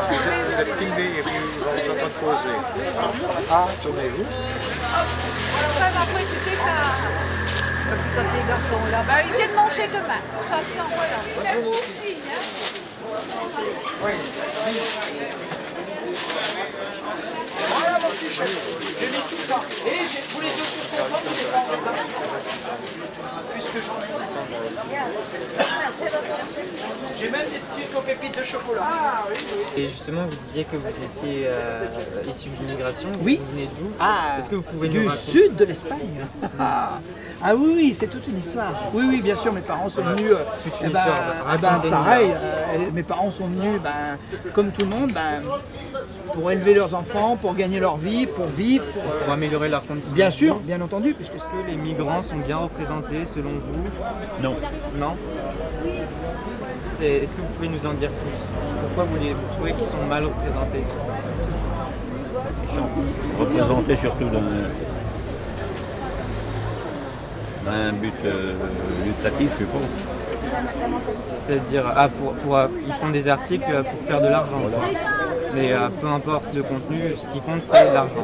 Vous êtes filmé et on vous entend poser. Ah, tournez-vous. Après, c'était ça. Quand les garçons là, bah, ils viennent manger demain. Attention, voilà. C'est vous aussi, hein. Voilà mon petit chef. J'ai mis tout ça. Et tous les deux chaussons ensemble, je les prends comme ça. Puisque j'en ai. J'ai même des petites pépites de chocolat. Ah, oui, oui. Et justement, vous disiez que vous étiez issu de l'immigration. Oui. Vous venez d'où? Ah, Est-ce que vous pouvez du nous raconter? sud de l'Espagne. Ah oui, oui, c'est toute une histoire. Oui, oui, bien sûr, mes parents sont venus. Toute une histoire. Racontez-nous. Pareil, mes parents sont venus, comme tout le monde, pour élever leurs enfants, pour gagner leur vie, pour vivre. Pour améliorer leurs conditions. Bien sûr, bien entendu, puisque Est-ce que les migrants sont bien représentés selon vous? Non. Non? Est-ce que vous pouvez nous en dire plus? Pourquoi vous trouvez qu'ils sont mal représentés? Ils sont représentés surtout dans un but lucratif, je pense. C'est-à-dire, ils font des articles pour faire de l'argent. Quoi. Mais peu importe le contenu, ce qui compte, c'est l'argent.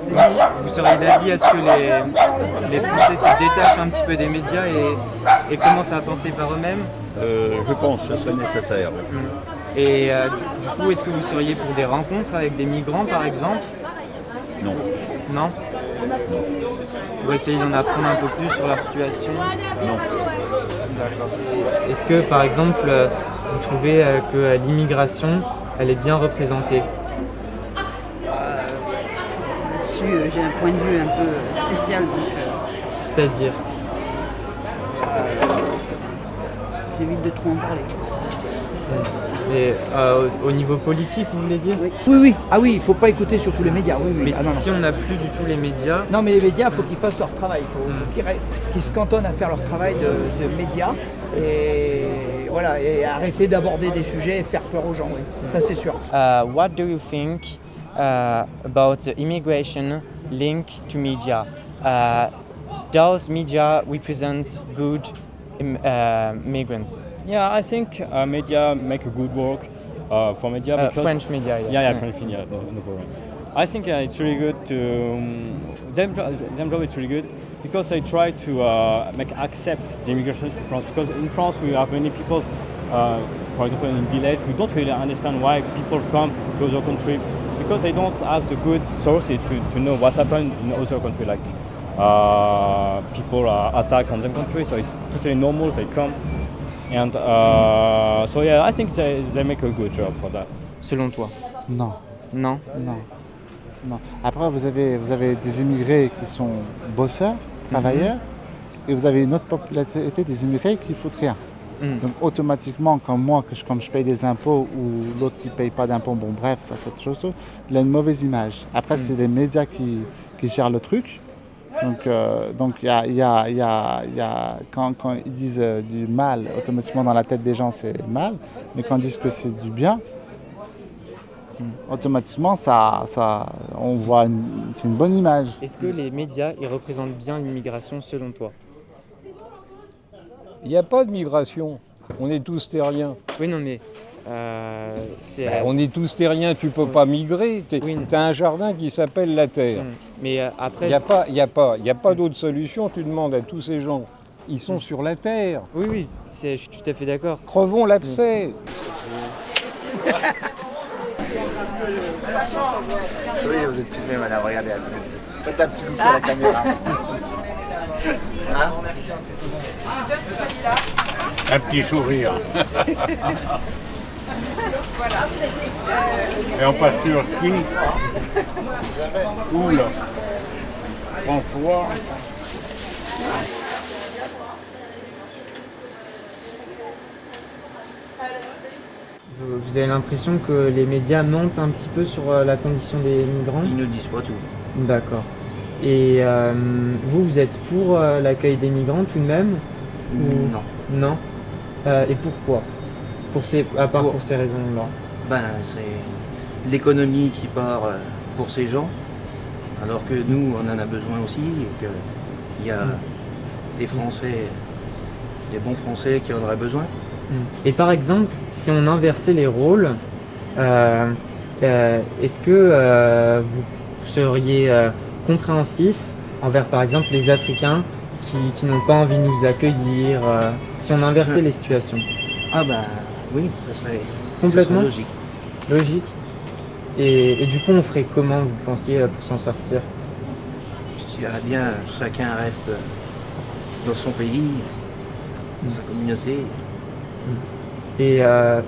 Voilà. Vous seriez d'avis à ce que les Français se détachent un petit peu des médias et commencent à penser par eux-mêmes? Je pense que ce serait nécessaire. Et du coup, est-ce que vous seriez pour des rencontres avec des migrants, par exemple? Non. Non? Pour essayer d'en apprendre un peu plus sur leur situation? Non. D'accord. Est-ce que, par exemple, vous trouvez que l'immigration, elle est bien représentée? Là-dessus, j'ai un point de vue un peu spécial, donc C'est-à-dire? j'évite de trop en parler. Et au niveau politique, vous voulez dire? Oui. oui, oui. Ah oui, il ne faut pas écouter sur tous les médias. Oui, oui. Mais Ah, non, si non. on n'a plus du tout les médias, Non, mais les médias, il faut qu'ils fassent leur travail. Il faut qu'ils se cantonnent à faire leur travail de médias et voilà, et arrêter d'aborder des sujets et faire peur aux gens. Oui. Ça, c'est sûr. what do you think about the immigration link to media? Does media represent good migrants? Yeah, I think media make a good work for media because French media, yes. yeah, French media, no problem. I think it's really good to them job is really good because they try to make accept the immigration to France, because in France we have many people, for example in village, who don't really understand why people come to other country, because they don't have the good sources to know what happened in other country, like people are attacked on the country, so it's totally normal they come. And so yeah, I think they make a good job for that. Selon toi? Non, Non? non, non. Après, vous avez des immigrés qui sont bosseurs, travailleurs, et vous avez une autre popularité des immigrés qui ne foutent rien. Donc automatiquement, comme moi, comme je paye des impôts, ou l'autre qui ne paye pas d'impôts, bon bref, ça c'est autre chose, il a une mauvaise image. Après, c'est les médias qui gèrent le truc. Donc il y a quand ils disent du mal, automatiquement dans la tête des gens c'est mal, mais quand ils disent que c'est du bien, automatiquement ça on voit c'est une bonne image. Est-ce que les médias ils représentent bien l'immigration selon toi? Il n'y a pas de migration, on est tous terriens. Oui, non, mais c'est... On est tous terriens, tu peux pas migrer, tu as un jardin qui s'appelle la terre. Mais après... Il n'y a pas d'autre solution, tu demandes à tous ces gens, ils sont sur la terre. Oui, oui, je suis tout à fait d'accord. Crevons l'abcès. Souriez, vous êtes filmé, madame, regardez. Faites un petit coucou à la caméra. Hein? Un petit sourire. Et on passe sur qui? Oula. François. Vous avez l'impression que les médias mentent un petit peu sur la condition des migrants? Ils ne disent pas tout. D'accord. Et vous êtes pour l'accueil des migrants tout de même? Non. Non. Et pourquoi? Pour ces raisons-là? Ben, c'est l'économie qui part pour ces gens, alors que nous, on en a besoin aussi, et qu'il y a des Français, des bons Français qui en auraient besoin. Et par exemple, si on inversait les rôles, est-ce que vous seriez compréhensif envers par exemple les Africains qui n'ont pas envie de nous accueillir, si on inversait les situations? Ah ben oui, ça serait complètement logique. Logique. Et du coup, on ferait comment, vous pensiez, pour s'en sortir? Je dirais bien, chacun reste dans son pays, dans sa communauté. Et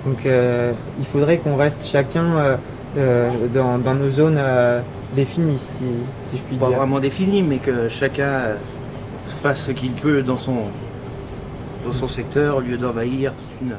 donc, il faudrait qu'on reste chacun dans nos zones définies, si je puis dire. Pas vraiment définies, mais que chacun fasse ce qu'il peut dans son secteur, au lieu d'envahir toute une...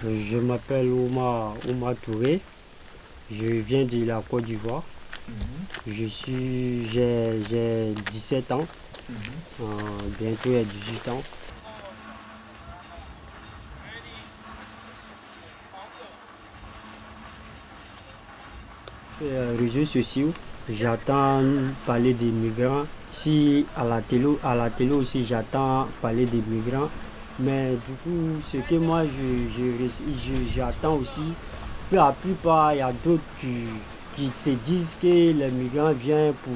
Je m'appelle Oumar Touré, je viens de la Côte d'Ivoire. J'ai 17 ans, bientôt il y a 18 ans. Réseaux sociaux, j'attends parler des migrants. Si à la télé aussi j'attends parler des migrants. Mais du coup, ce que moi j'attends aussi, la plupart, il y a d'autres qui se disent que les migrants viennent pour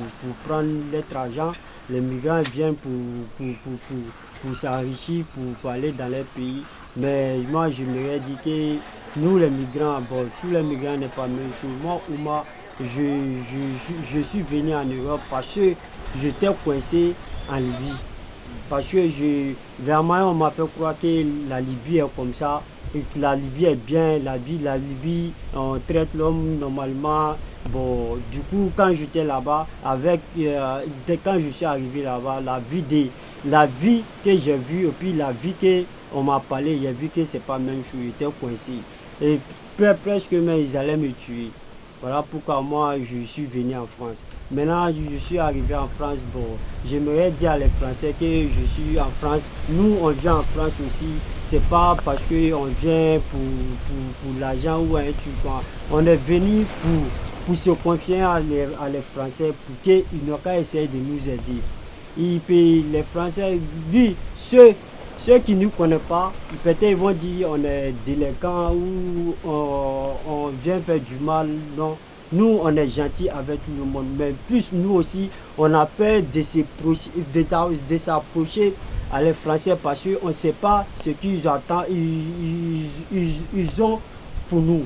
prendre leur argent, les migrants viennent pour s'enrichir, pour aller dans leur pays. Mais moi, je me dis que nous, les migrants, bon, tous les migrants n'est pas la même chose. Moi, je suis venu en Europe parce que j'étais coincé en Libye. Parce que vraiment on m'a fait croire que la Libye est comme ça, et que la Libye est bien, la Libye on traite l'homme normalement. Bon, du coup quand j'étais là-bas, quand je suis arrivé là-bas, la vie que j'ai vue et puis la vie qu'on m'a parlé, j'ai vu que c'est pas la même chose, j'étais coincé. Et presque même ils allaient me tuer. Voilà pourquoi moi je suis venu en France. Maintenant je suis arrivé en France, bon, j'aimerais dire à les Français que je suis en France. Nous on vient en France aussi, c'est pas parce qu'on vient pour l'argent ou un truc. On est venu pour se confier à les Français pour qu'ils n'ont qu'à essayer de nous aider. Et puis les Français, lui, ceux qui ne nous connaissent pas, peut-être ils vont dire on est délinquants ou on vient faire du mal. Non, nous on est gentils avec tout le monde. Mais plus nous aussi, on a peur de s'approcher à les Français parce qu'on ne sait pas ce qu'ils attendent, ils ont pour nous.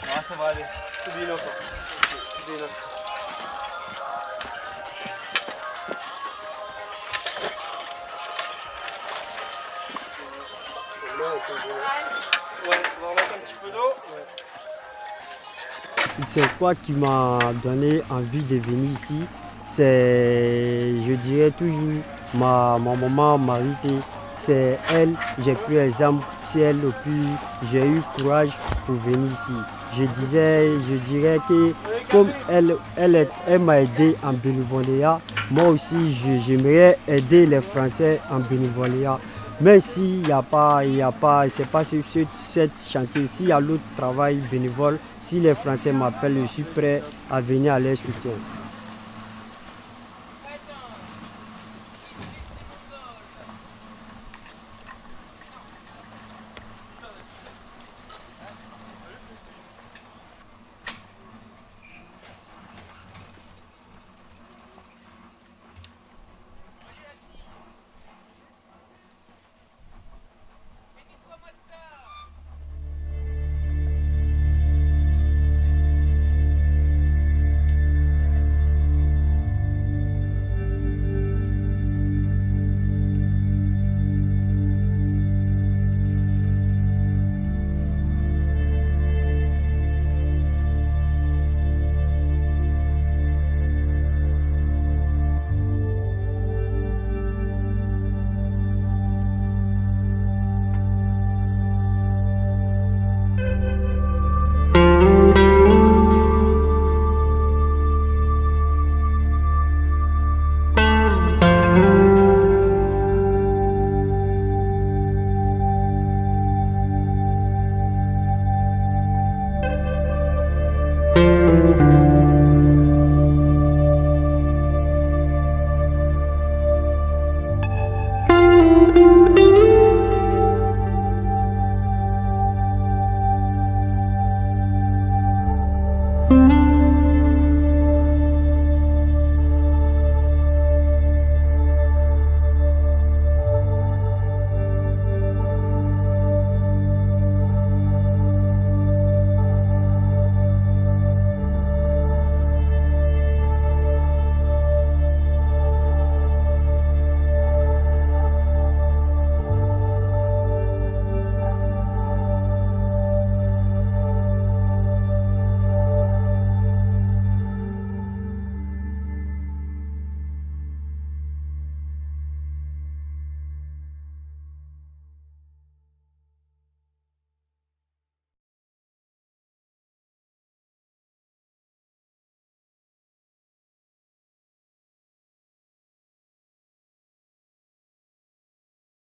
Ah, ça va aller. Oublie-le encore. C'est quoi qui m'a donné envie de venir ici? C'est, je dirais toujours, ma maman Marité. C'est elle, j'ai pris exemple, c'est elle le plus, j'ai eu courage pour venir ici. Je dirais que comme elle m'a aidé en bénévolat, moi aussi j'aimerais aider les Français en bénévolat. Mais s'il n'y a pas, c'est pas sur cette chantier, s'il y a l'autre travail bénévole, si les Français m'appellent, je suis prêt à venir à leur soutien. Thank you.